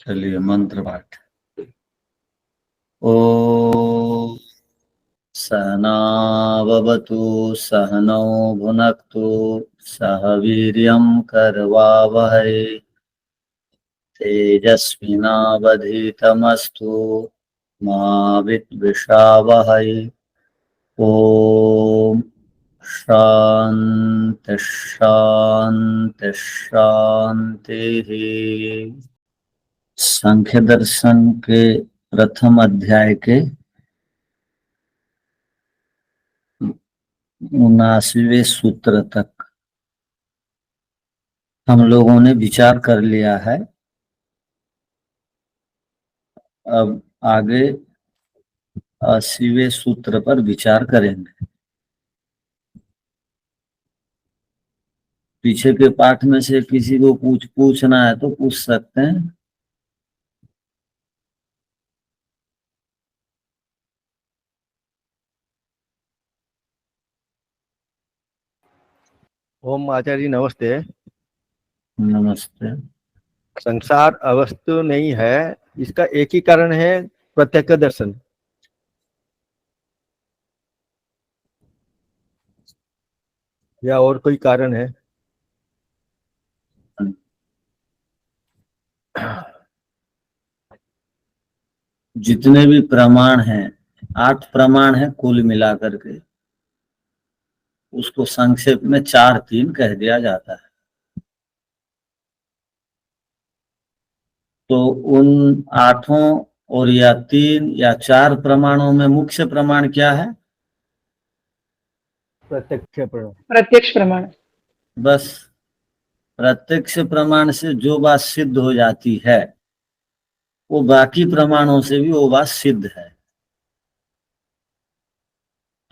चलिए मंत्र पाठ। ओ सहनाववतु सहनौ भुनक्तु सह वीर्यं करवावहै तेजस्विनावधीतमस्तु मा विद्विषावहै। ओम शांति शांति शांति। सांख्य दर्शन के प्रथम अध्याय के 79वें सूत्र तक हम लोगों ने विचार कर लिया है। अब आगे 80वें सूत्र पर विचार करेंगे। पीछे के पाठ में से किसी को पूछना है तो पूछ सकते हैं। ओम आचार्य जी नमस्ते। नमस्ते। संसार अवस्तु नहीं है, इसका एक ही कारण है प्रत्यक्ष दर्शन। या और कोई कारण है? जितने भी प्रमाण हैं, 8 प्रमाण हैं कुल मिलाकर के, उसको संक्षेप में 4-3 कह दिया जाता है। तो उन 8 और या 3 या 4 प्रमाणों में मुख्य प्रमाण क्या है? प्रत्यक्ष प्रमाण। बस प्रत्यक्ष प्रमाण से जो बात सिद्ध हो जाती है वो बाकी प्रमाणों से भी वो बात सिद्ध है।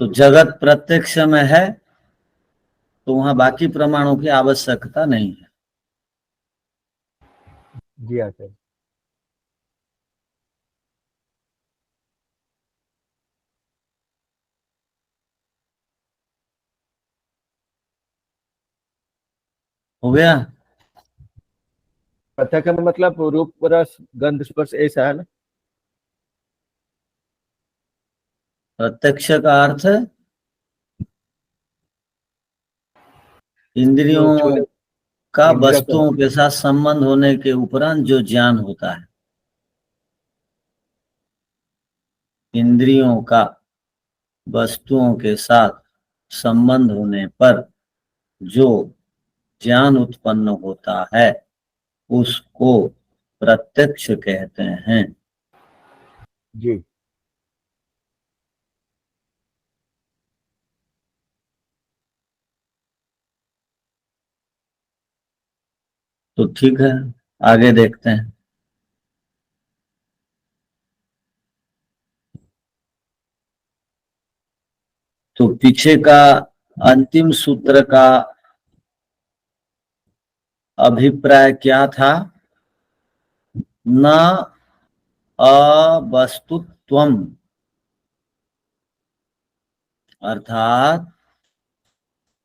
तो जगत प्रत्यक्ष में है तो वहां बाकी प्रमाणों की आवश्यकता नहीं है। जी आचार्य। हो गया? प्रत्यक्ष में मतलब रूप रस गंध स्पर्श ऐसा है ना? प्रत्यक्ष का अर्थ इंद्रियों का वस्तुओं के साथ संबंध होने के उपरांत जो ज्ञान होता है। इंद्रियों का वस्तुओं के साथ संबंध होने पर जो ज्ञान उत्पन्न होता है उसको प्रत्यक्ष कहते हैं। जी। तो ठीक है, आगे देखते हैं। तो पीछे का अंतिम सूत्र का अभिप्राय क्या था? न अवस्तुत्वम, अर्थात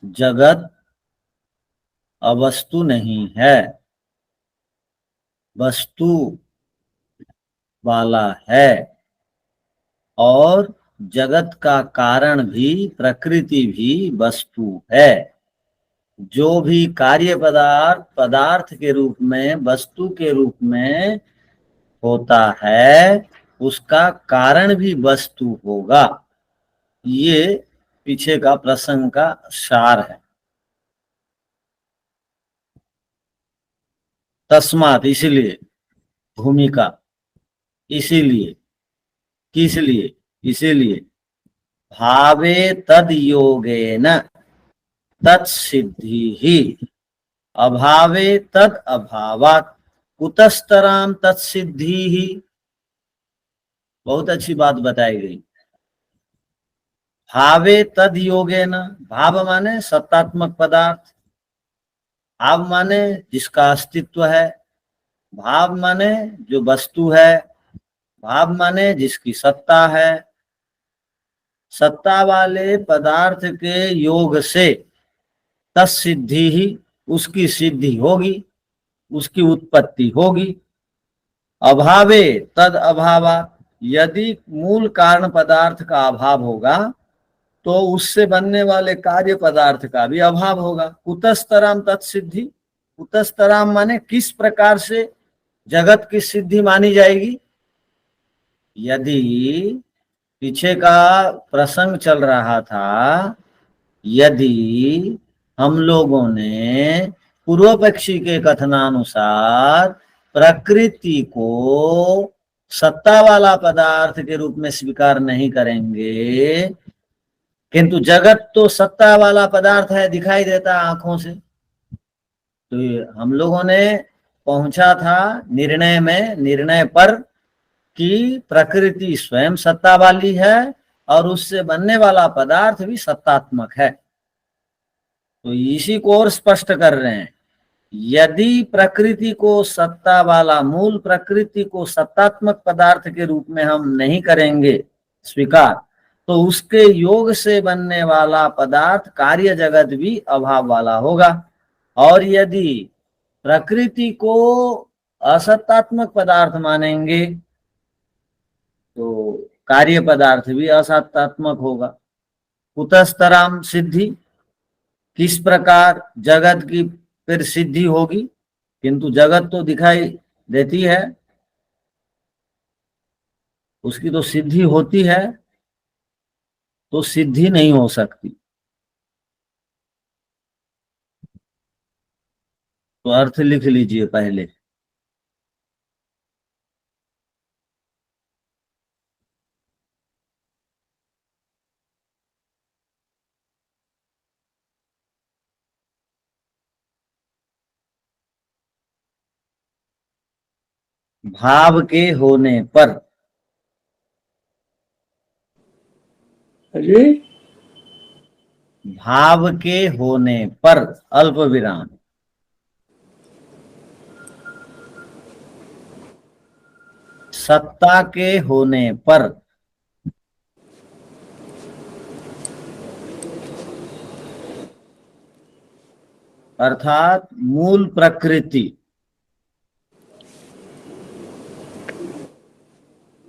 जगत अवस्तु नहीं है, वस्तु वाला है। और जगत का कारण भी, प्रकृति भी वस्तु है। जो भी कार्य पदार्थ के रूप में, वस्तु के रूप में होता है उसका कारण भी वस्तु होगा। ये पीछे का प्रसंग का सार है। तस्मात, इसीलिए, भूमिका, इसीलिए, किस लिए, इसीलिए, भावे तद योगेन तत्सिद्धि ही अभावे तद अभावात् कुतस्तराम तत्सिद्धि ही। बहुत अच्छी बात बताई गई। भावे तद योगेन, भाव माने सत्तात्मक पदार्थ, भाव माने जिसका अस्तित्व है, भाव माने जो वस्तु है, भाव माने जिसकी सत्ता है। सत्ता वाले पदार्थ के योग से तत्सिद्धि ही, उसकी सिद्धि होगी, उसकी उत्पत्ति होगी। अभावे तद अभावा, यदि मूल कारण पदार्थ का अभाव होगा तो उससे बनने वाले कार्य पदार्थ का भी अभाव होगा। कुतस्तराम तत्सिद्धि, कुतस्तराम माने किस प्रकार से जगत की सिद्धि मानी जाएगी। यदि पीछे का प्रसंग चल रहा था, यदि हम लोगों ने पूर्व पक्षी के कथनानुसार प्रकृति को सत्ता वाला पदार्थ के रूप में स्वीकार नहीं करेंगे, किंतु जगत तो सत्ता वाला पदार्थ है, दिखाई देता है आंखों से, तो हम लोगों ने पहुंचा था निर्णय पर कि प्रकृति स्वयं सत्ता वाली है और उससे बनने वाला पदार्थ भी सत्तात्मक है। तो इसी को और स्पष्ट कर रहे हैं, यदि प्रकृति को सत्ता वाला, मूल प्रकृति को सत्तात्मक पदार्थ के रूप में हम नहीं करेंगे स्वीकार, तो उसके योग से बनने वाला पदार्थ कार्य जगत भी अभाव वाला होगा। और यदि प्रकृति को असत्तात्मक पदार्थ मानेंगे तो कार्य पदार्थ भी असत्तात्मक होगा। कुतस्तराम सिद्धि, किस प्रकार जगत की फिर सिद्धि होगी, किंतु जगत तो दिखाई देती है, उसकी तो सिद्धि होती है, तो सिद्धि नहीं हो सकती। तो अर्थ लिख लीजिए पहले। भाव के होने पर, अरे भाव के होने पर अल्प विराम, सत्ता के होने पर, अर्थात मूल प्रकृति,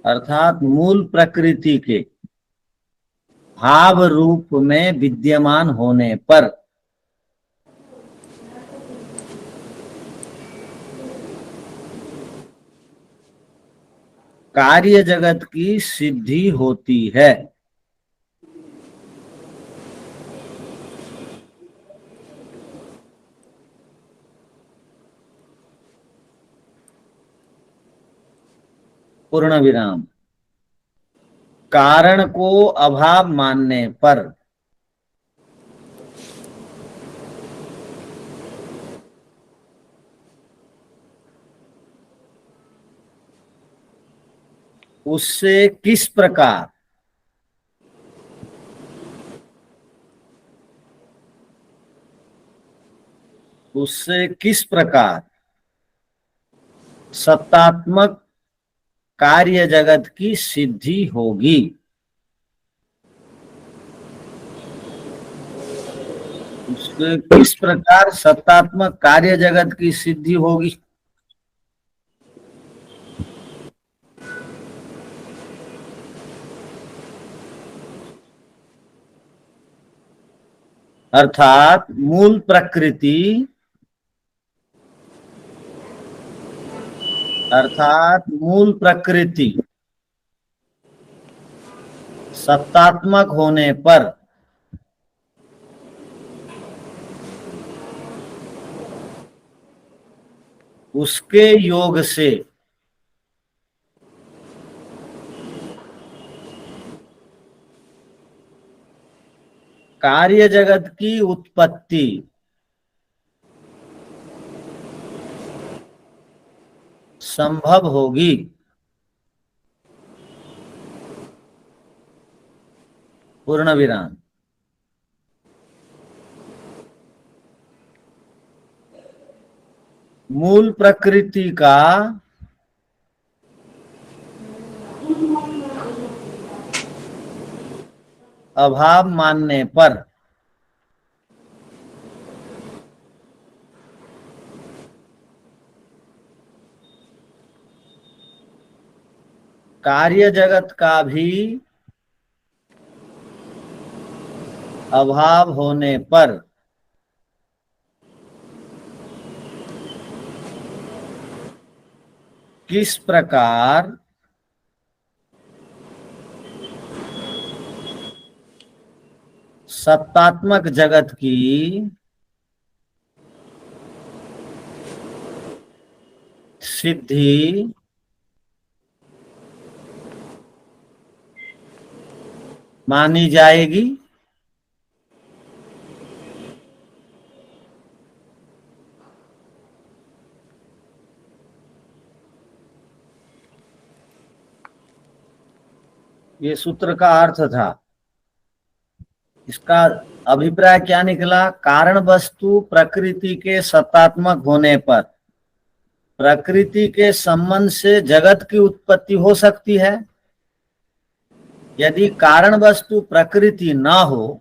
अर्थात मूल प्रकृति के भाव रूप में विद्यमान होने पर कार्य जगत की सिद्धि होती है। पूर्ण विराम। कारण को अभाव मानने पर उससे किस प्रकार सत्तात्मक कार्य जगत की सिद्धि होगी। उससे किस प्रकार सत्तात्मक कार्य जगत की सिद्धि होगी। अर्थात मूल प्रकृति, अर्थात मूल प्रकृति सत्तात्मक होने पर उसके योग से कार्य जगत की उत्पत्ति संभव होगी। पूर्ण विराम। मूल प्रकृति का अभाव मानने पर कार्य जगत का भी अभाव होने पर किस प्रकार सत्तात्मक जगत की सिद्धि मानी जाएगी। ये सूत्र का अर्थ था। इसका अभिप्राय क्या निकला? कारण वस्तु प्रकृति के सत्तात्मक होने पर प्रकृति के संबंध से जगत की उत्पत्ति हो सकती है। यदि कारण वस्तु प्रकृति ना हो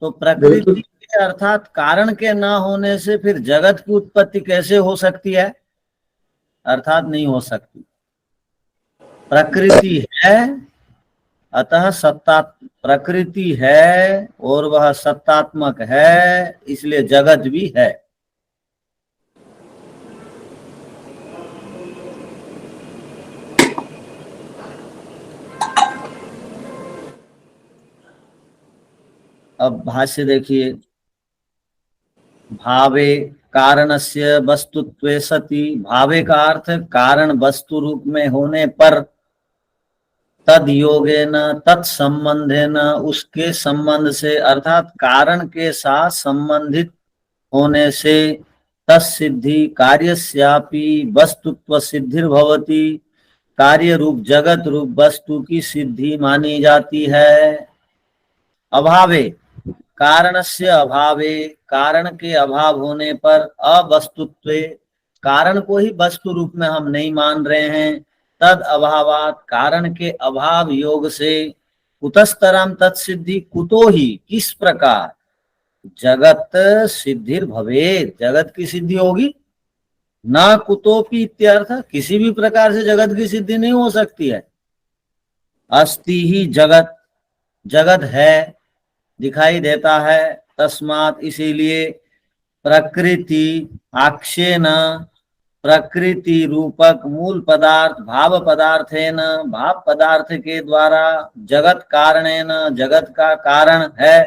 तो प्रकृति के अर्थात कारण के ना होने से फिर जगत की उत्पत्ति कैसे हो सकती है? अर्थात नहीं हो सकती। प्रकृति है, अतः प्रकृति है और वह सत्तात्मक है, इसलिए जगत भी है। अब भाष्य देखिए। भावे कारणस्य वस्तुत्वे सति, भावे का अर्थ कारण वस्तु रूप में होने पर, तद योगेन तत्संबंधेन उसके संबंध से अर्थात कारण के साथ संबंधित होने से, तत्सिद्धि कार्यस्यापि वस्तुत्व सिद्धिर्भवति, कार्य रूप जगत रूप वस्तु की सिद्धि मानी जाती है। अभावे कारणस्य अभावे, कारण के अभाव होने पर, अवस्तुत्वे कारण को ही वस्तु रूप में हम नहीं मान रहे हैं, तद अभावात कारण के अभाव योग से, कुतस्तरम तत्सिद्धि कुतो ही किस प्रकार जगत सिद्धिर भवेत्, जगत की सिद्धि होगी। न कुतोपि इत्यर्थ, किसी भी प्रकार से जगत की सिद्धि नहीं हो सकती है। अस्ति ही जगत, जगत है, दिखाई देता है, तस्मात् इसीलिए प्रकृति आक्षेन, प्रकृति रूपक मूल पदार्थ भाव पदार्थेन, भाव पदार्थ के द्वारा जगत कारणेन, जगत का कारण है,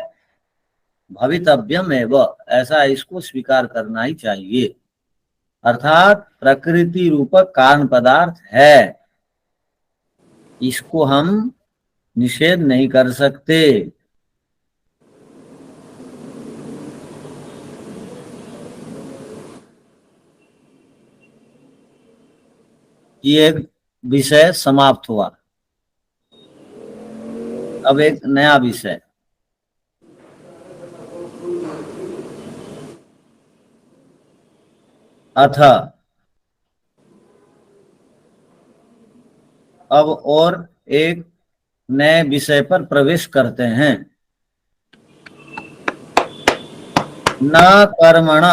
भवितव्यम एवं, ऐसा इसको स्वीकार करना ही चाहिए। अर्थात प्रकृति रूपक कारण पदार्थ है, इसको हम निषेध नहीं कर सकते। ये एक विषय समाप्त हुआ। अब एक नया विषय, अथ, अब और एक नए विषय पर प्रवेश करते हैं। न कर्मण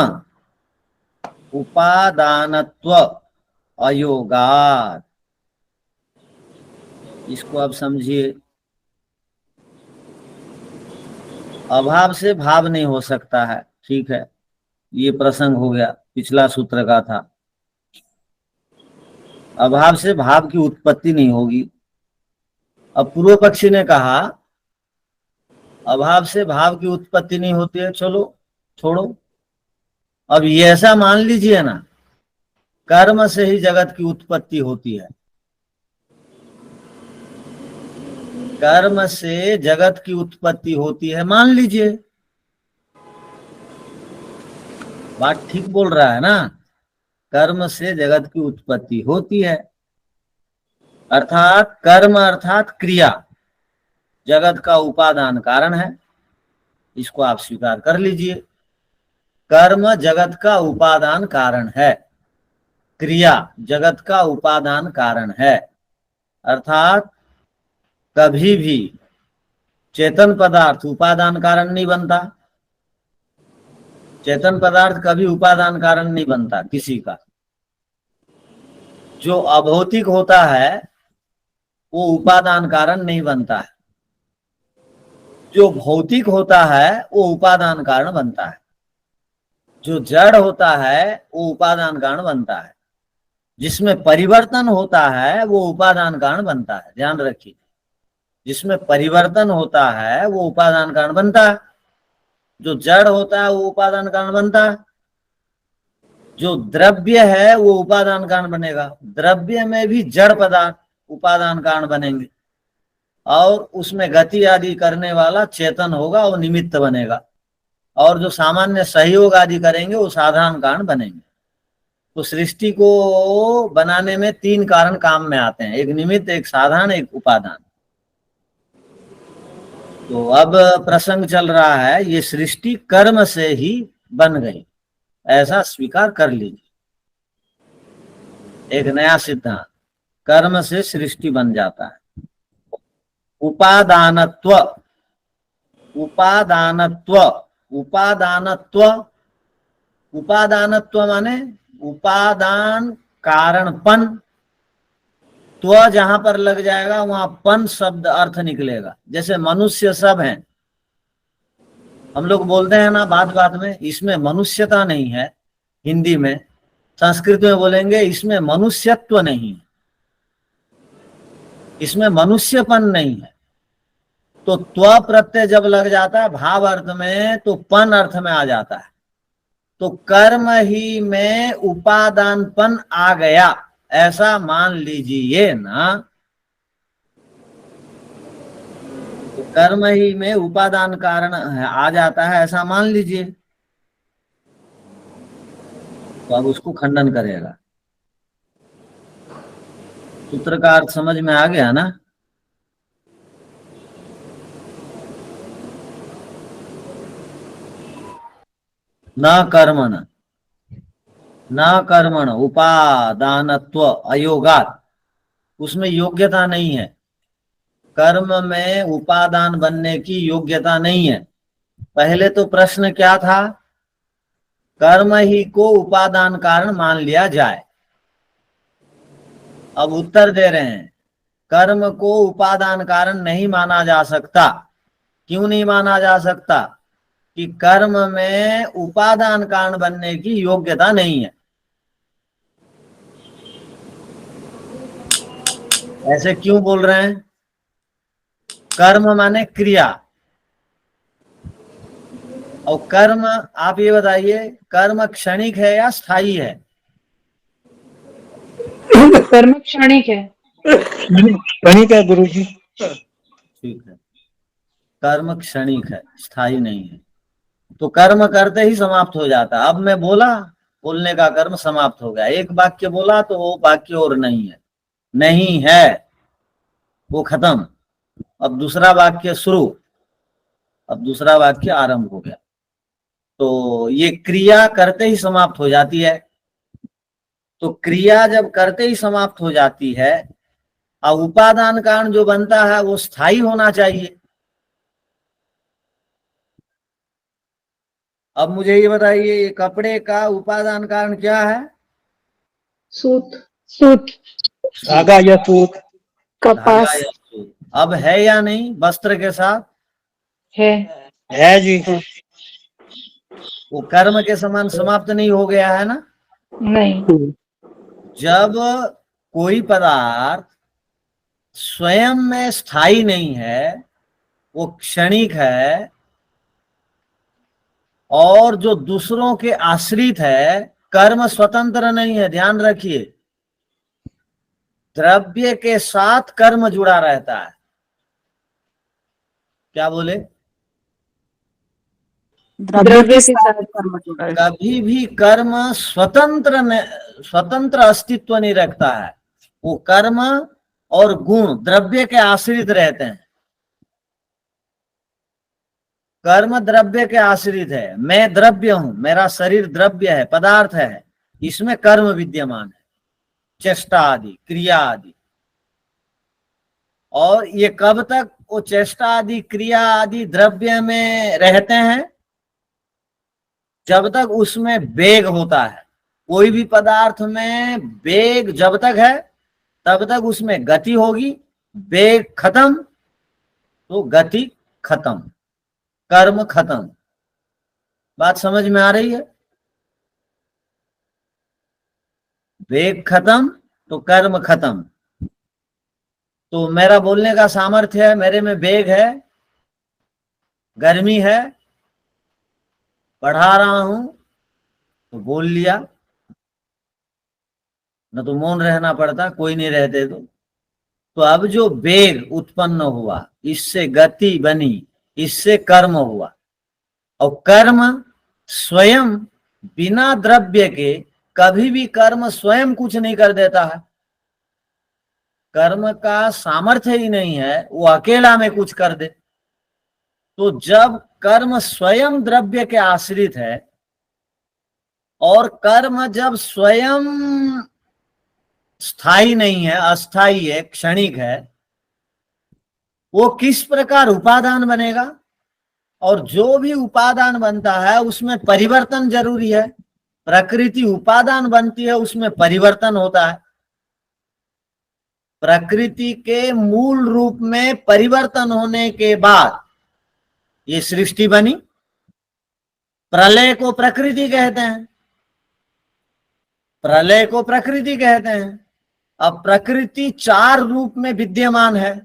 उपादानत्व अयोगात्, इसको अब समझिए। अभाव से भाव नहीं हो सकता है, ठीक है, ये प्रसंग हो गया, पिछला सूत्र का था। अभाव से भाव की उत्पत्ति नहीं होगी। अब पूर्व पक्षी ने कहा अभाव से भाव की उत्पत्ति नहीं होती है, चलो छोड़ो। अब ये ऐसा मान लीजिए ना, कर्म से ही जगत की उत्पत्ति होती है, कर्म से जगत की उत्पत्ति होती है, मान लीजिए। बात ठीक बोल रहा है ना, कर्म से जगत की उत्पत्ति होती है, अर्थात कर्म अर्थात क्रिया जगत का उपादान कारण है, इसको आप स्वीकार कर लीजिए। कर्म जगत का उपादान कारण है, क्रिया जगत का उपादान कारण है, अर्थात कभी भी चेतन पदार्थ उपादान कारण नहीं बनता। चेतन पदार्थ कभी उपादान कारण नहीं बनता किसी का। जो अभौतिक होता है वो उपादान कारण नहीं बनता है। जो भौतिक होता है वो उपादान कारण बनता है, जो जड़ होता है वो उपादान कारण बनता है, जिसमें परिवर्तन होता है वो उपादान कारण बनता है। ध्यान रखिए, जिसमें परिवर्तन होता है वो उपादान कारण बनता है, जो जड़ होता है वो उपादान कारण बनता है, जो द्रव्य है वो उपादान कारण बनेगा, द्रव्य में भी जड़ पदार्थ उपादान कारण बनेंगे, और उसमें गति आदि करने वाला चेतन होगा वो निमित्त बनेगा, और जो सामान्य सहयोग आदि करेंगे वो साधारण कारण बनेंगे। तो सृष्टि को बनाने में तीन कारण काम में आते हैं, एक निमित्त, एक साधारण, एक उपादान। तो अब प्रसंग चल रहा है, ये सृष्टि कर्म से ही बन गई, ऐसा स्वीकार कर लीजिए। एक नया सिद्धांत, कर्म से सृष्टि बन जाता है। उपादानत्व, उपादानत्व, उपादानत्व, उपादानत्व माने उपादान कारणपन। त्व जहां पर लग जाएगा वहां पन शब्द अर्थ निकलेगा। जैसे मनुष्य सब हैं, हम लोग बोलते हैं ना बात बात में इसमें मनुष्यता नहीं है, हिंदी में, संस्कृत में बोलेंगे इसमें मनुष्यत्व नहीं है, इसमें मनुष्यपन नहीं है। तो त्व प्रत्यय जब लग जाता है भाव अर्थ में तो पन अर्थ में आ जाता है। तो कर्म ही में उपादानपन आ गया, ऐसा मान लीजिए ना। तो कर्म ही में उपादान कारण आ जाता है, ऐसा मान लीजिए। तो अब उसको खंडन करेगा। सूत्र का अर्थ समझ में आ गया ना? न कर्मण, न कर्मण उपादानत्व अयोगात, उसमें योग्यता नहीं है, कर्म में उपादान बनने की योग्यता नहीं है। पहले तो प्रश्न क्या था, कर्म ही को उपादान कारण मान लिया जाए। अब उत्तर दे रहे हैं, कर्म को उपादान कारण नहीं माना जा सकता। क्यों नहीं माना जा सकता? कि कर्म में उपादान कारण बनने की योग्यता नहीं है। ऐसे क्यों बोल रहे हैं? कर्म माने क्रिया, और कर्म, आप ये बताइए, कर्म क्षणिक है या स्थायी है? कर्म क्षणिक है। क्षणिक है गुरु जी। ठीक है, कर्म क्षणिक है, स्थायी नहीं है। तो कर्म करते ही समाप्त हो जाता। अब मैं बोला, बोलने का कर्म समाप्त हो गया। एक वाक्य बोला तो वो वाक्य और नहीं है, नहीं है, वो खत्म। अब दूसरा वाक्य शुरू, अब दूसरा वाक्य आरंभ हो गया। तो ये क्रिया करते ही समाप्त हो जाती है। तो क्रिया जब करते ही समाप्त हो जाती है, अब उपादान कारण जो बनता है वो स्थायी होना चाहिए। अब मुझे ये बताइए, ये कपड़े का उपादान कारण क्या है? सूत, सूत, धागा या सूत, धागा कपास या सूत। अब है या नहीं वस्त्र के साथ? है जी। वो कर्म के समान समाप्त नहीं हो गया है ना? नहीं। जब कोई पदार्थ स्वयं में स्थायी नहीं है, वो क्षणिक है, और जो दूसरों के आश्रित है, कर्म स्वतंत्र नहीं है। ध्यान रखिए, द्रव्य के साथ कर्म जुड़ा रहता है। क्या बोले? द्रव्य के साथ कर्म जुड़ा है। कभी भी कर्म स्वतंत्र अस्तित्व नहीं रखता है। वो कर्म और गुण द्रव्य के आश्रित रहते हैं। कर्म द्रव्य के आश्रित है। मैं द्रव्य हूं, मेरा शरीर द्रव्य है, पदार्थ है, इसमें कर्म विद्यमान है, चेष्टा आदि, क्रिया आदि। और ये कब तक वो चेष्टा आदि, क्रिया आदि द्रव्य में रहते हैं? जब तक उसमें वेग होता है। कोई भी पदार्थ में वेग जब तक है तब तक उसमें गति होगी, वेग खत्म तो गति खत्म, कर्म खत्म। बात समझ में आ रही है? वेग खत्म तो कर्म खत्म। तो मेरा बोलने का सामर्थ्य है, मेरे में वेग है, गर्मी है, पढ़ा रहा हूं तो बोल लिया, न तो मौन रहना पड़ता, कोई नहीं रहते तो अब जो वेग उत्पन्न हुआ, इससे गति बनी, इससे कर्म हुआ। और कर्म स्वयं बिना द्रव्य के कभी भी कर्म स्वयं कुछ नहीं कर देता है। कर्म का सामर्थ्य ही नहीं है वो अकेला में कुछ कर दे। तो जब कर्म स्वयं द्रव्य के आश्रित है और कर्म जब स्वयं स्थायी नहीं है, अस्थायी है, क्षणिक है, वो किस प्रकार उपादान बनेगा? और जो भी उपादान बनता है उसमें परिवर्तन जरूरी है। प्रकृति उपादान बनती है, उसमें परिवर्तन होता है। प्रकृति के मूल रूप में परिवर्तन होने के बाद ये सृष्टि बनी। प्रलय को प्रकृति कहते हैं, प्रलय को प्रकृति कहते हैं। अब प्रकृति चार रूप में विद्यमान है।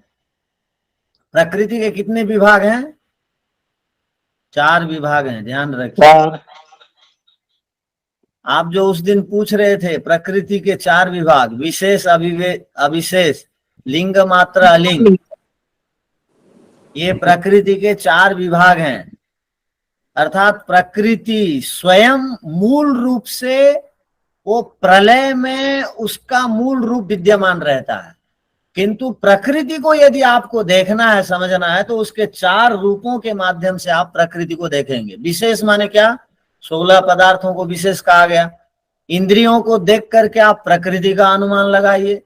प्रकृति के कितने विभाग हैं? चार विभाग हैं, ध्यान रखिए। आप जो उस दिन पूछ रहे थे प्रकृति के चार विभाग, विशेष, अविशेष, लिंग मात्र, अलिंग, ये प्रकृति के चार विभाग हैं। अर्थात प्रकृति स्वयं मूल रूप से वो प्रलय में उसका मूल रूप विद्यमान रहता है, किंतु प्रकृति को यदि आपको देखना है, समझना है, तो उसके चार रूपों के माध्यम से आप प्रकृति को देखेंगे। विशेष माने क्या? 16 पदार्थों को विशेष कहा गया। इंद्रियों को देख करके आप प्रकृति का अनुमान लगाइए।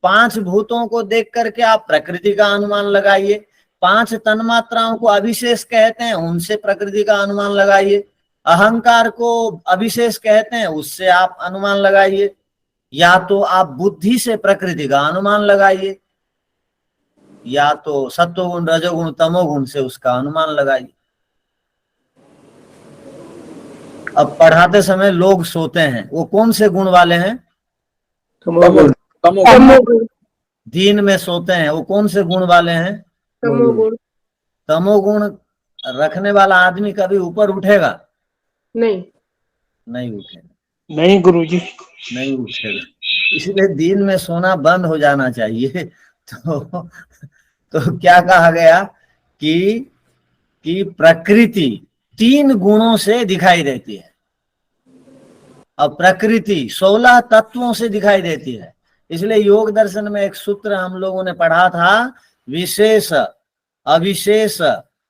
5 भूतों को देख करके आप प्रकृति का अनुमान लगाइए। 5 तन्मात्राओं को अविशेष कहते हैं, उनसे प्रकृति का अनुमान लगाइए। अहंकार को अविशेष कहते हैं, उससे आप अनुमान लगाइए। या तो आप बुद्धि से प्रकृति का अनुमान लगाइए, या तो सत्वगुण, रजोगुण, तमोगुण से उसका अनुमान लगाइए। अब पढ़ाते समय लोग सोते हैं, वो कौन से गुण वाले हैं? तमोगुण। दिन में सोते हैं, वो कौन से गुण वाले हैं? तमोगुण। तमोगुण रखने वाला आदमी कभी ऊपर उठेगा? नहीं, नहीं उठेगा, नहीं गुरुजी, नहीं उठेगा। इसलिए दिन में सोना बंद हो जाना चाहिए। तो क्या कहा गया कि प्रकृति 3 गुणों से दिखाई देती है। अब प्रकृति 16 तत्वों से दिखाई देती है। इसलिए योग दर्शन में एक सूत्र हम लोगों ने पढ़ा था, विशेष, अविशेष,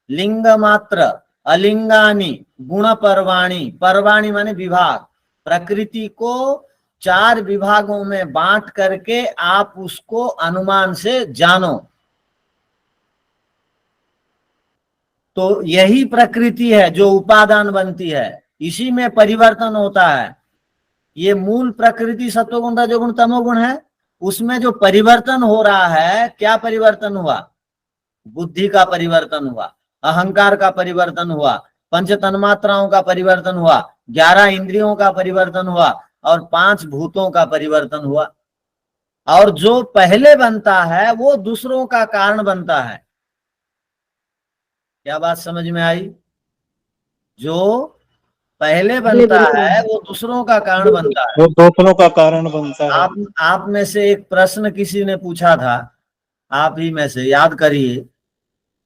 लिंग मात्र, अलिंगानी, गुण पर्वाणी। पर्वाणी माने विभाग। प्रकृति को 4 विभागों में बांट करके आप उसको अनुमान से जानो। तो यही प्रकृति है जो उपादान बनती है, इसी में परिवर्तन होता है। ये मूल प्रकृति सत्वगुण, रजोगुण, तमोगुण है। उसमें जो परिवर्तन हो रहा है, क्या परिवर्तन हुआ? बुद्धि का परिवर्तन हुआ, अहंकार का परिवर्तन हुआ, 5 तन्मात्राओं का परिवर्तन हुआ, 11 इंद्रियों का परिवर्तन हुआ और 5 भूतों का परिवर्तन हुआ। और जो पहले बनता है वो दूसरों का कारण बनता है। क्या बात समझ में आई? जो पहले बनता है वो दूसरों का कारण बनता है। वो दूसरों का कारण बनता है। आप में से एक प्रश्न किसी ने पूछा था, आप ही में से याद करिए।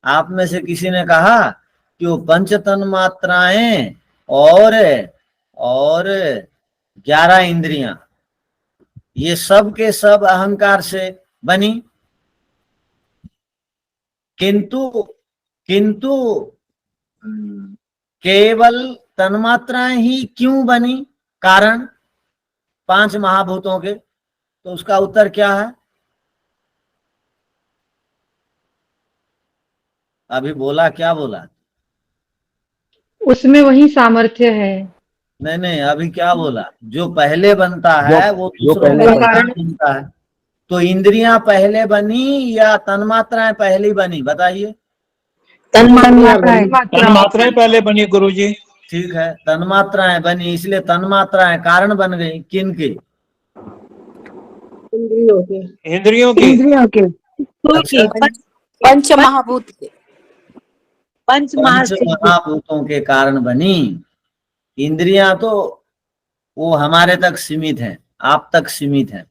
आप में से किसी ने कहा कि वो 5 तन्मात्राएं और 11 इंद्रियां, ये सब के सब अहंकार से बनी, किंतु केवल तन्मात्राएं ही क्यों बनी? कारण 5 महाभूतों के। तो उसका उत्तर क्या है? अभी बोला, क्या बोला? उसमें वही सामर्थ्य है। नहीं, अभी क्या बोला? जो पहले बनता है वो जो दूसरों पहले का बनता है। कारण बनता है। तो इंद्रियां पहले बनी या तन्मात्राएं पहली बनी, बताइए। तन्मात्राएं तन्मात्राएं पहले बनी गुरुजी। ठीक है, तन्मात्राएं बनी, इसलिए तन्मात्राएं कारण बन गई, किन की? इंद्रियों के। इंद्रियों की। अच्छा, पंच महाभूत के। पंच महाभूतों के कारण बनी। इंद्रियां तो वो हमारे तक सीमित हैं, आप तक सीमित हैं।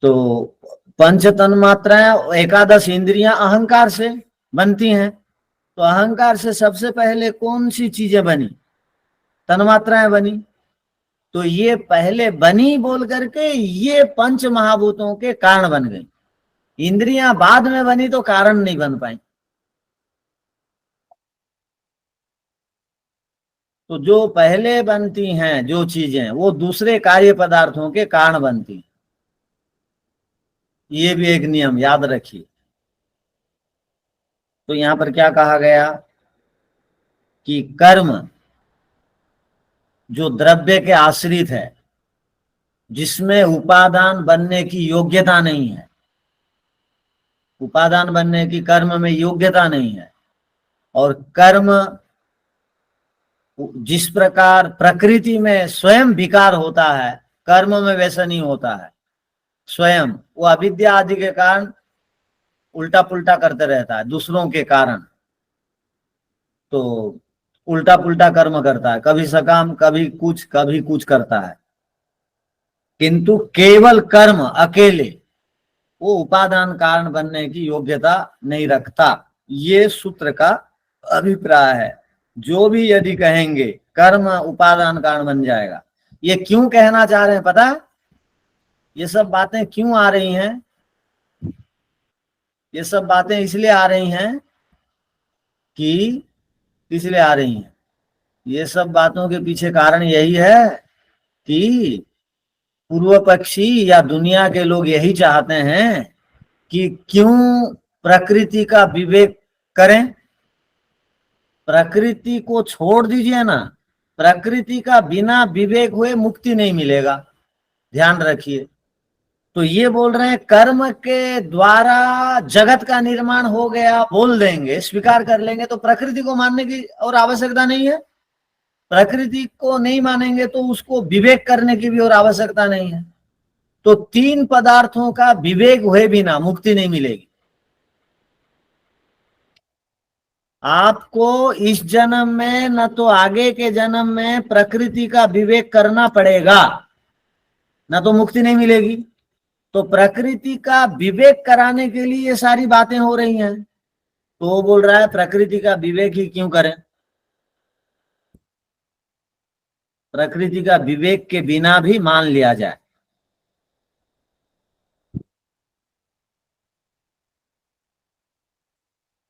तो पंच तन्मात्राएं, एकादश इंद्रियां अहंकार से बनती हैं। तो अहंकार से सबसे पहले कौन सी चीजें बनी? तन्मात्राएं बनी। तो ये पहले बनी बोल करके ये पंच महाभूतों के कारण बन गई। इंद्रियां बाद में बनी तो कारण नहीं बन पाई। तो जो पहले बनती हैं जो चीजें, वो दूसरे कार्य पदार्थों के कारण बनती हैं। ये भी एक नियम याद रखिए। तो यहां पर क्या कहा गया कि कर्म जो द्रव्य के आश्रित है, जिसमें उपादान बनने की योग्यता नहीं है, उपादान बनने की कर्म में योग्यता नहीं है, और कर्म जिस प्रकार प्रकृति में स्वयं विकार होता है, कर्म में वैसा नहीं होता है। स्वयं वो अविद्या आदि के कारण उल्टा पुल्टा करते रहता है दूसरों के कारण, तो उल्टा पुल्टा कर्म करता है, कभी सकाम कभी कुछ करता है। किंतु केवल कर्म अकेले वो उपादान कारण बनने की योग्यता नहीं रखता। ये सूत्र का अभिप्राय है। जो भी यदि कहेंगे कर्म उपादान कारण बन जाएगा, ये क्यों कहना चाह रहे हैं पता है? ये सब बातें क्यों आ रही हैं? ये सब बातें इसलिए आ रही हैं कि इसलिए आ रही हैं, ये सब बातों के पीछे कारण यही है कि पूर्व पक्षी या दुनिया के लोग यही चाहते हैं कि क्यों प्रकृति का विवेक करें। प्रकृति को छोड़ दीजिए ना, प्रकृति का बिना विवेक हुए मुक्ति नहीं मिलेगा, ध्यान रखिए। तो ये बोल रहे हैं कर्म के द्वारा जगत का निर्माण हो गया बोल देंगे, स्वीकार कर लेंगे, तो प्रकृति को मानने की और आवश्यकता नहीं है। प्रकृति को नहीं मानेंगे तो उसको विवेक करने की भी और आवश्यकता नहीं है। तो तीन पदार्थों का विवेक हुए बिना मुक्ति नहीं मिलेगी। आपको इस जन्म में न तो आगे के जन्म में प्रकृति का विवेक करना पड़ेगा, न तो मुक्ति नहीं मिलेगी। तो प्रकृति का विवेक कराने के लिए ये सारी बातें हो रही हैं। तो वो बोल रहा है प्रकृति का विवेक ही क्यों करें, प्रकृति का विवेक के बिना भी मान लिया जाए।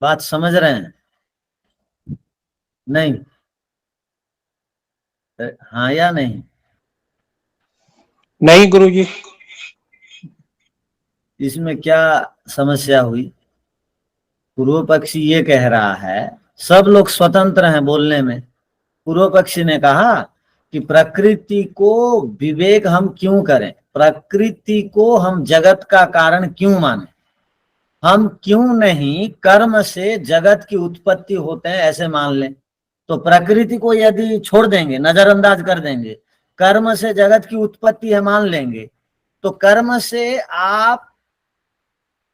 बात समझ रहे हैं? नहीं? हाँ या नहीं? नहीं गुरुजी। इसमें क्या समस्या हुई? पूर्व पक्षी ये कह रहा है, सब लोग स्वतंत्र हैं बोलने में। पूर्व पक्षी ने कहा कि प्रकृति को विवेक हम क्यों करें, प्रकृति को हम जगत का कारण क्यों माने, हम क्यों नहीं कर्म से जगत की उत्पत्ति होते हैं ऐसे मान लें। तो प्रकृति को यदि छोड़ देंगे, नजरअंदाज कर देंगे, कर्म से जगत की उत्पत्ति है मान लेंगे, तो कर्म से आप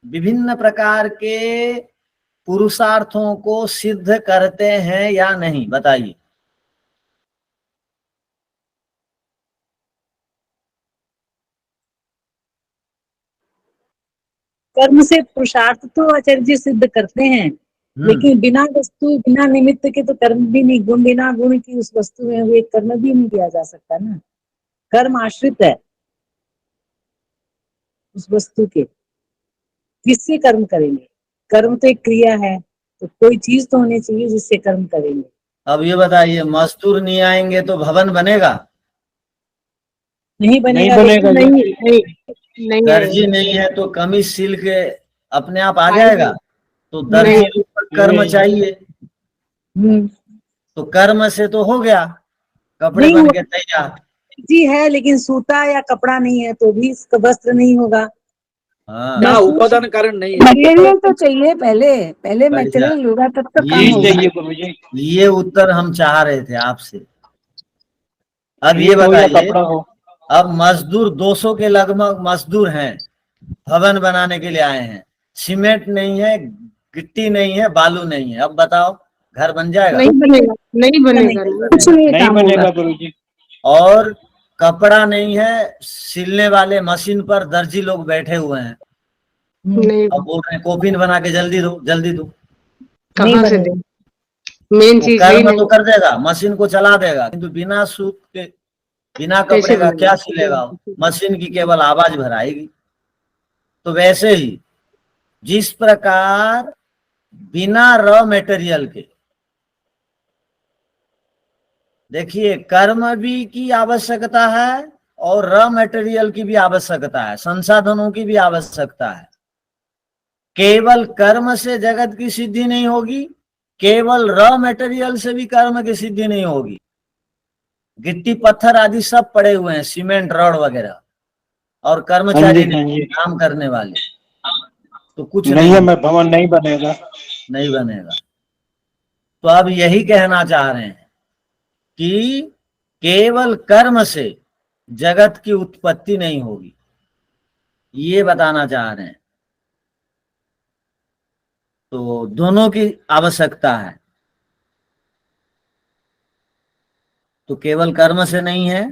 विभिन्न प्रकार के पुरुषार्थों को सिद्ध करते हैं या नहीं, बताइए। कर्म से पुरुषार्थ तो आचार्य जी सिद्ध करते हैं, लेकिन बिना वस्तु बिना निमित्त के तो कर्म भी नहीं, गुण बिना गुण की उस वस्तु में हुए कर्म भी नहीं किया जा सकता ना। कर्म आश्रित है उस वस्तु के, किससे कर्म करेंगे? कर्म तो एक क्रिया है, तो कोई चीज तो होनी चाहिए जिससे कर्म करेंगे। अब ये बताइए, मजदूर नहीं आएंगे तो भवन बनेगा? नहीं बनेगा, नहीं बनेगा। नहीं दर्जी नहीं है तो कमीज सिल के अपने आप आ जाएगा? तो दर्जी कर्म चाहिए। तो कर्म से तो हो गया कपड़े बन के तैयार। जी है लेकिन सूता या कपड़ा नहीं है तो भी इसका वस्त्र नहीं होगा। हाँ, क्या उपादान कारण नहीं है? मटेरियल तो चाहिए पहले पहले बढ़िया। मटेरियल होगा तब तो काम ये होगा। चाहिए गुरुजी। ये उत्तर हम चाह रहे थे आपसे। अब ये ईंट हो या बताइए, कपड़ा हो। अब मजदूर 200 के लगभग मजदूर हैं, भवन बनाने के लिए आए हैं, सीमेंट नहीं है, गिट्टी नहीं है, बालू नहीं है, अब बताओ घर बन जाएगा? नहीं बनेगा, नहीं बनेगा, कुछ नहीं नहीं काम होगा। बनेगा गुरुजी। और कपड़ा नहीं है, सिलने वाले मशीन पर दर्जी लोग बैठे हुए हैं, नहीं, अब बोल रहे हैं कोपिन बना के जल्दी दो जल्दी दो। नहीं कहाँ से बनेगा। दे, मेन वो चीज है ही कर्म तो नहीं। कर देगा, मशीन को चला देगा, किंतु बिना सूत के, बिना कैसे कपड़े का क्या बनेगा? सिलेगा वो? मशीन की केवल आवाज भराएगी। तो वैसे ही जिस प्रकार बिना रॉ मटेरियल के, देखिए कर्म भी की आवश्यकता है और रॉ मटेरियल की भी आवश्यकता है, संसाधनों की भी आवश्यकता है। केवल कर्म से जगत की सिद्धि नहीं होगी, केवल रॉ मटेरियल से भी कर्म की सिद्धि नहीं होगी। गिट्टी पत्थर आदि सब पड़े हुए हैं, सीमेंट रॉड वगैरह, और हाँ कर्मचारी जी, हाँ नहीं, जी। काम करने वाले, तो कुछ नहीं है, नहीं, मैं भवन नहीं बनेगा। नहीं बनेगा। तो अब यही कहना चाह रहे हैं कि केवल कर्म से जगत की उत्पत्ति नहीं होगी, ये बताना चाह रहे हैं। तो दोनों की आवश्यकता है। तो केवल कर्म से नहीं है,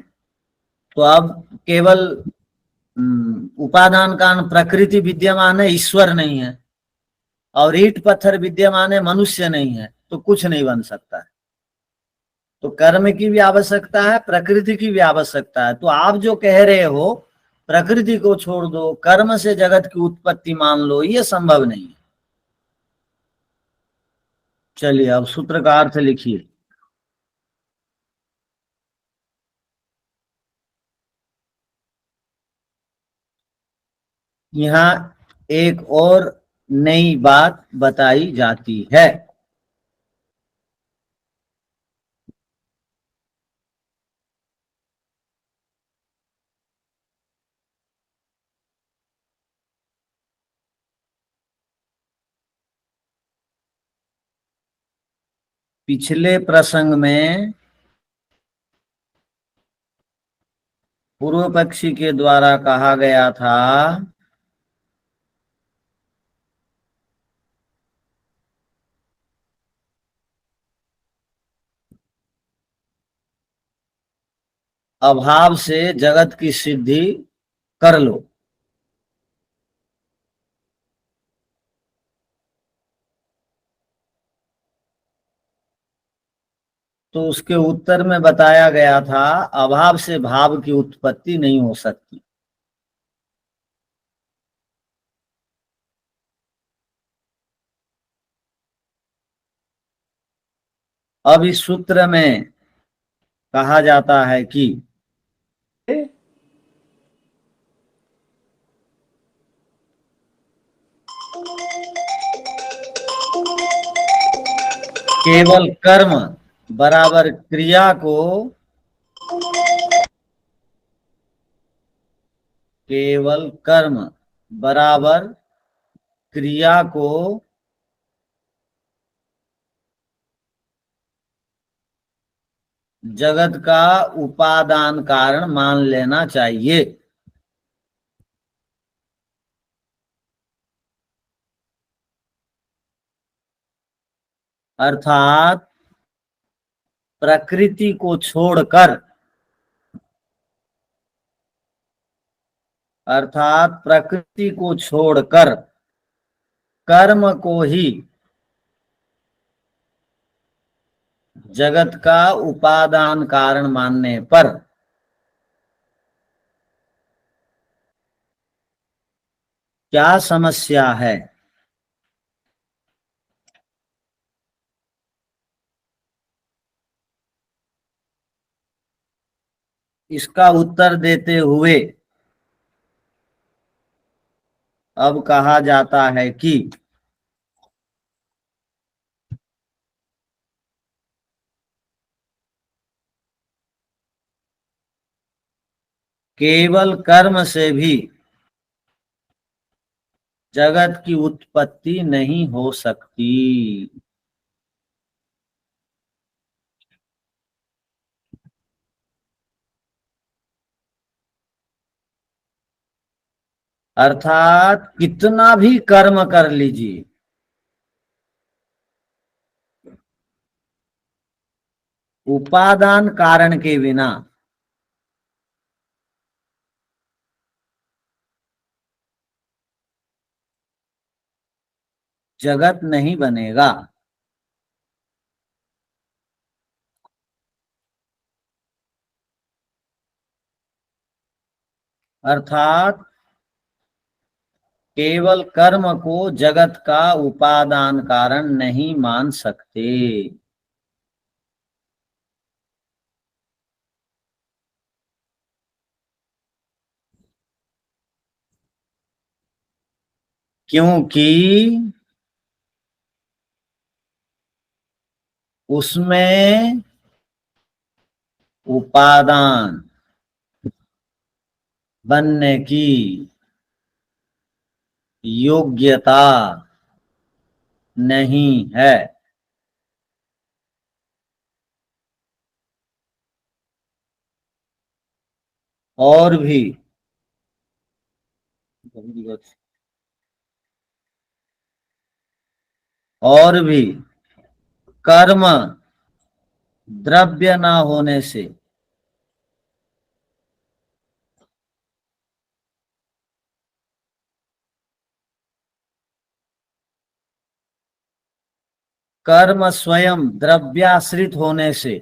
तो अब केवल उपादान कारण प्रकृति विद्यमान है, ईश्वर नहीं है, और ईंट पत्थर विद्यमान है, मनुष्य नहीं है, तो कुछ नहीं बन सकता है। तो कर्म की भी आवश्यकता है, प्रकृति की भी आवश्यकता है। तो आप जो कह रहे हो प्रकृति को छोड़ दो, कर्म से जगत की उत्पत्ति मान लो, ये संभव नहीं है। चलिए अब सूत्र का अर्थ लिखिए। यहाँ एक और नई बात बताई जाती है। पिछले प्रसंग में पूर्व पक्षी के द्वारा कहा गया था अभाव से जगत की सिद्धि कर लो। तो उसके उत्तर में बताया गया था अभाव से भाव की उत्पत्ति नहीं हो सकती। अब इस सूत्र में कहा जाता है कि केवल कर्म बराबर क्रिया को, केवल कर्म बराबर क्रिया को जगत का उपादान कारण मान लेना चाहिए। अर्थात प्रकृति को छोड़कर, अर्थात प्रकृति को छोड़कर कर्म को ही जगत का उपादान कारण मानने पर क्या समस्या है? इसका उत्तर देते हुए अब कहा जाता है कि केवल कर्म से भी जगत की उत्पत्ति नहीं हो सकती। अर्थात कितना भी कर्म कर लीजिए, उपादान कारण के बिना जगत नहीं बनेगा। अर्थात केवल कर्म को जगत का उपादान कारण नहीं मान सकते। क्योंकि उसमें उपादान बनने की योग्यता नहीं है। और भी कर्म द्रव्य ना होने से कर्म स्वयं द्रव्याश्रित होने से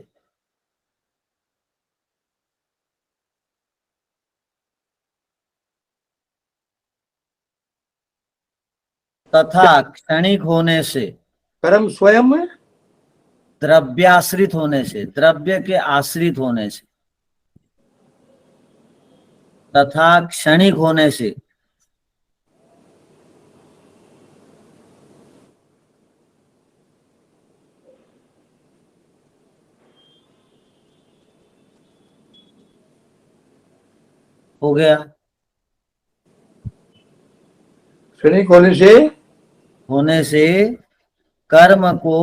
तथा क्षणिक होने से, कर्म स्वयं में द्रव्याश्रित होने से, द्रव्य के आश्रित होने से तथा क्षणिक होने से हो गया। क्षणिक होने से कर्म को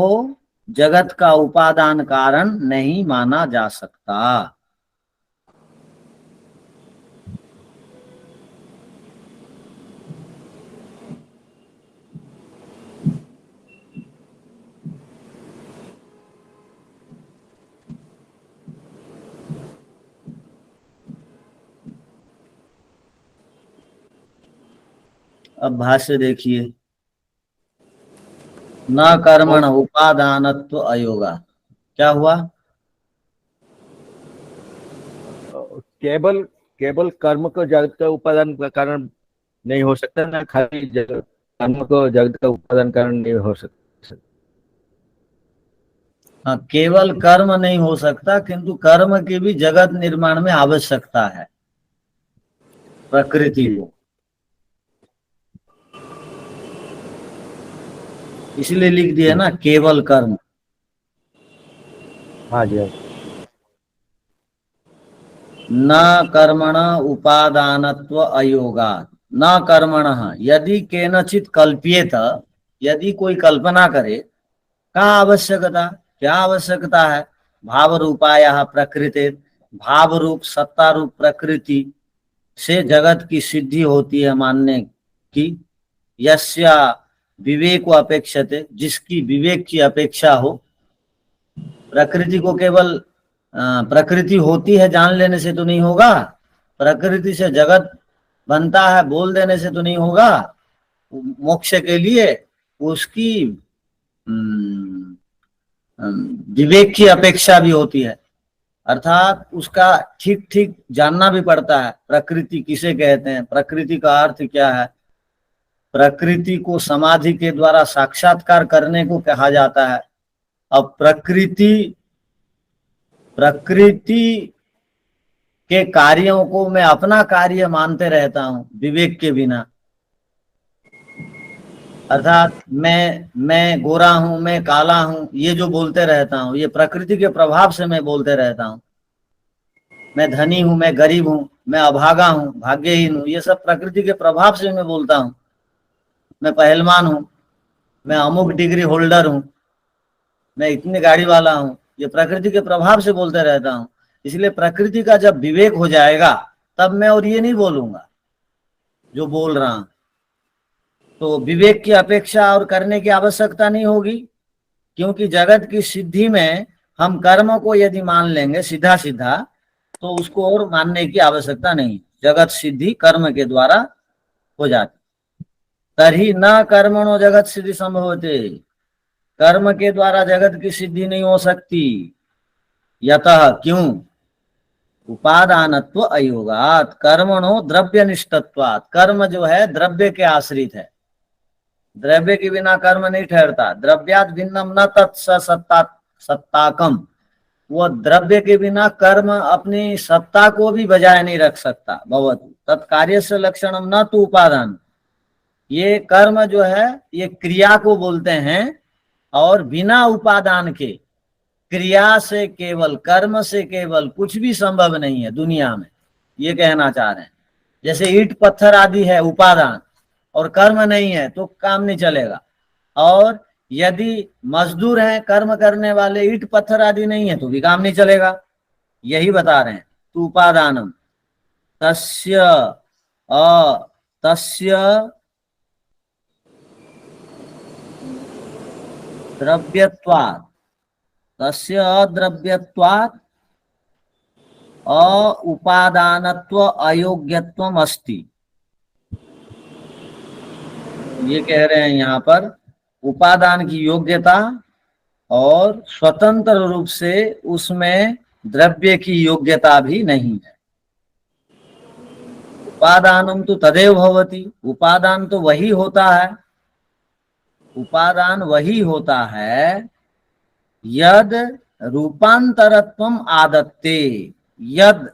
जगत का उपादान कारण नहीं माना जा सकता। अब भाष्य देखिए, न कर्मण उपादानत्व अयोगा। क्या हुआ? केवल केवल कर्म को जगत का उपादान का कारण नहीं हो सकता, ना खाली जगत कर्म को जगत का उपादान कारण नहीं हो सकता। हाँ, केवल कर्म नहीं हो सकता, किंतु कर्म की भी जगत निर्माण में आवश्यकता है प्रकृति को। इसलिए लिख दिया ना केवल कर्म। हाँ जी, न कर्मण उपादानत्व अयोगा। न कर्मण यदि केनचित कल्प्येत, यदि कोई कल्पना करे, का आवश्यकता, क्या आवश्यकता है? भाव रूपाया प्रकृति, भाव रूप सत्ता रूप प्रकृति से जगत की सिद्धि होती है मानने की। यस्या विवेक अपेक्षते, जिसकी विवेक की अपेक्षा हो। प्रकृति को केवल प्रकृति होती है जान लेने से तो नहीं होगा, प्रकृति से जगत बनता है बोल देने से तो नहीं होगा। मोक्ष के लिए उसकी विवेक की अपेक्षा भी होती है, अर्थात उसका ठीक ठीक जानना भी पड़ता है। प्रकृति किसे कहते हैं, प्रकृति का अर्थ क्या है। प्रकृति को समाधि के द्वारा साक्षात्कार करने को कहा जाता है। अब प्रकृति के कार्यों को मैं अपना कार्य मानते रहता हूं विवेक के बिना। अर्थात मैं गोरा हूं, मैं काला हूं, ये जो बोलते रहता हूं, ये प्रकृति के प्रभाव से मैं बोलते रहता हूं। मैं धनी हूं, मैं गरीब हूं, मैं अभागा हूं, भाग्यहीन हूं, ये सब प्रकृति के प्रभाव से मैं बोलता हूं। मैं पहलवान हूं, मैं अमुक डिग्री होल्डर हूं, मैं इतनी गाड़ी वाला हूं, ये प्रकृति के प्रभाव से बोलते रहता हूं। इसलिए प्रकृति का जब विवेक हो जाएगा तब मैं और ये नहीं बोलूंगा जो बोल रहा हूं। तो विवेक की अपेक्षा और करने की आवश्यकता नहीं होगी, क्योंकि जगत की सिद्धि में हम कर्म को यदि मान लेंगे सीधा सीधा तो उसको और मानने की आवश्यकता नहीं। जगत सिद्धि कर्म के द्वारा हो जाती। तभी न कर्मणो जगत सिद्धि संभवते, कर्म के द्वारा जगत की सिद्धि नहीं हो सकती। यतः क्यों, उपादानत्व अयोगात कर्मणो द्रव्यनिष्ठत्वात्, कर्म जो है द्रव्य के आश्रित है, द्रव्य के बिना कर्म नहीं ठहरता। द्रव्यात भिन्नम न तत्स सत्ताकम, वो द्रव्य के बिना कर्म अपनी सत्ता को भी बजाय नहीं रख सकता। भवतु तत्कार्य से लक्षणम न तो उपादान, ये कर्म जो है ये क्रिया को बोलते हैं, और बिना उपादान के क्रिया से केवल, कर्म से केवल कुछ भी संभव नहीं है दुनिया में, ये कहना चाह रहे हैं। जैसे ईंट पत्थर आदि है उपादान, और कर्म नहीं है तो काम नहीं चलेगा। और यदि मजदूर हैं कर्म करने वाले, ईंट पत्थर आदि नहीं है तो भी काम नहीं चलेगा। यही बता रहे हैं। तो उपादानम तस्य द्रव्यत्वात्, तस्य अद्रव्यत्वात् उपादानत्व अयोग्यत्वम अस्ति। ये कह रहे हैं यहाँ पर उपादान की योग्यता और स्वतंत्र रूप से उसमें द्रव्य की योग्यता भी नहीं है। उपादानम तो तदेव भवति, उपादान तो वही होता है, उपादान वही होता है यद रूपांतरत्वम आदत्ते। यद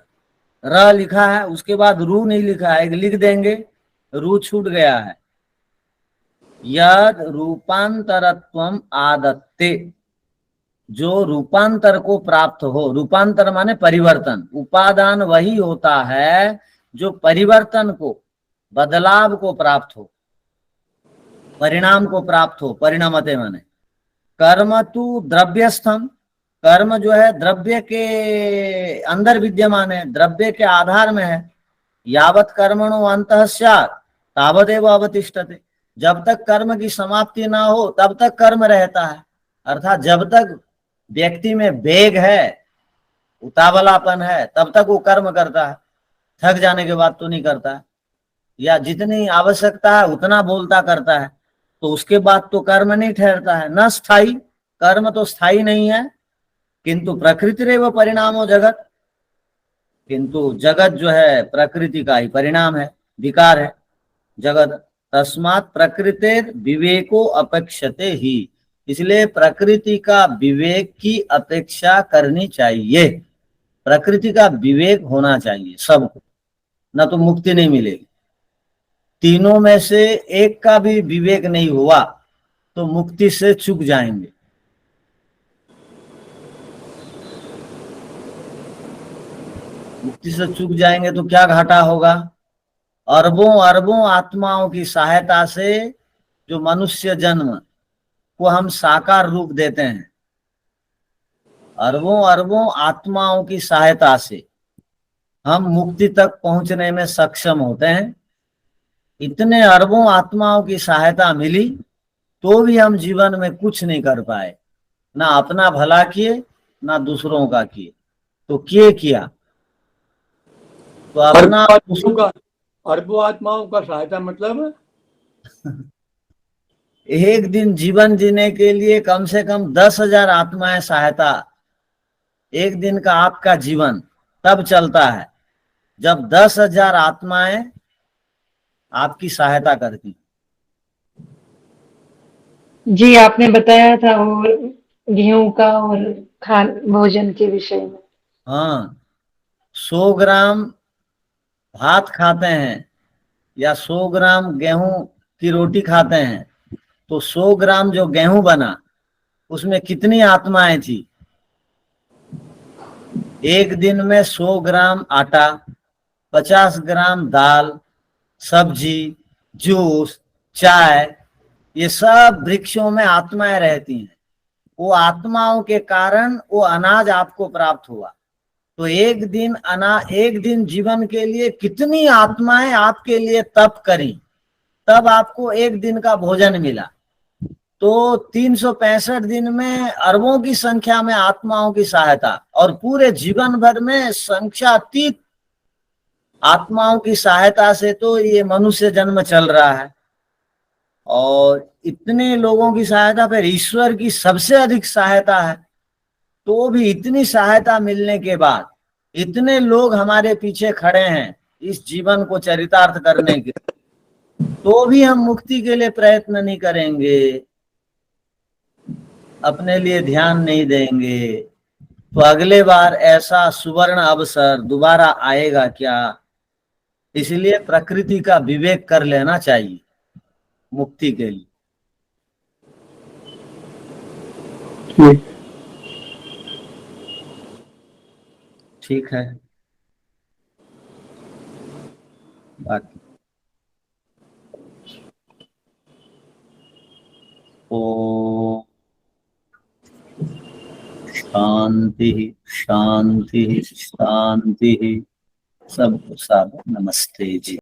र लिखा है, उसके बाद रू नहीं लिखा है, एक लिख देंगे, रू छूट गया है। यद रूपांतरत्वम आदत्ते, जो रूपांतर को प्राप्त हो, रूपांतर माने परिवर्तन। उपादान वही होता है जो परिवर्तन को, बदलाव को प्राप्त हो, परिणाम को प्राप्त हो। परिणामते माने कर्म तु द्रव्यस्थम, कर्म जो है द्रव्य के अंदर विद्यमान है, द्रव्य के आधार में है। यावत कर्मणो अंतः स्यात् तावदेव अवतिष्ठते, जब तक कर्म की समाप्ति ना हो तब तक कर्म रहता है। अर्थात जब तक व्यक्ति में वेग है, उतावलापन है, तब तक वो कर्म करता है। थक जाने के बाद तो नहीं करता, या जितनी आवश्यकता है उतना बोलता करता है, तो उसके बाद तो कर्म नहीं ठहरता है। न स्थायी, कर्म तो स्थायी नहीं है। किंतु प्रकृति रेव परिणामो जगत, किंतु जगत जो है प्रकृति का ही परिणाम है, विकार है जगत। तस्मात् प्रकृतेर विवेको अपेक्षते ही, इसलिए प्रकृति का विवेक की अपेक्षा करनी चाहिए। प्रकृति का विवेक होना चाहिए सबको, न तो मुक्ति नहीं मिलेगी। तीनों में से एक का भी विवेक नहीं हुआ तो मुक्ति से चूक जाएंगे। मुक्ति से चूक जाएंगे तो क्या घाटा होगा? अरबों अरबों आत्माओं की सहायता से जो मनुष्य जन्म को हम साकार रूप देते हैं, अरबों अरबों आत्माओं की सहायता से हम मुक्ति तक पहुंचने में सक्षम होते हैं। इतने अरबों आत्माओं की सहायता मिली तो भी हम जीवन में कुछ नहीं कर पाए, ना अपना भला किए ना दूसरों का किए। तो किया तो अपना अरबों आत्माओं का सहायता मतलब एक दिन जीवन जीने के लिए कम से कम 10,000 आत्माएं सहायता, एक दिन का आपका जीवन तब चलता है जब 10,000 आत्माएं आपकी सहायता करती। जी आपने बताया था वो गेहूं का और खान भोजन के विषय में। हाँ, 100 ग्राम भात खाते हैं या 100 ग्राम गेहूं की रोटी खाते हैं तो 100 ग्राम जो गेहूं बना उसमें कितनी आत्माएं थी? एक दिन में 100 ग्राम आटा, 50 ग्राम दाल, सब्जी, जूस, चाय, ये सब वृक्षों में आत्माएं रहती हैं। वो आत्माओं के कारण वो अनाज आपको प्राप्त हुआ। तो एक दिन जीवन के लिए कितनी आत्माएं आपके लिए तप करी, तब आपको एक दिन का भोजन मिला। तो 365 दिन में अरबों की संख्या में आत्माओं की सहायता, और पूरे जीवन भर में संख्यातीत आत्माओं की सहायता से तो ये मनुष्य जन्म चल रहा है। और इतने लोगों की सहायता, फिर ईश्वर की सबसे अधिक सहायता है। तो भी इतनी सहायता मिलने के बाद इतने लोग हमारे पीछे खड़े हैं इस जीवन को चरितार्थ करने के, तो भी हम मुक्ति के लिए प्रयत्न नहीं करेंगे, अपने लिए ध्यान नहीं देंगे, तो अगले बार ऐसा सुवर्ण अवसर दोबारा आएगा क्या? इसलिए प्रकृति का विवेक कर लेना चाहिए मुक्ति के लिए। ठीक है। बाकी ओ शांति शांति शांति। सब नमस्ते जी।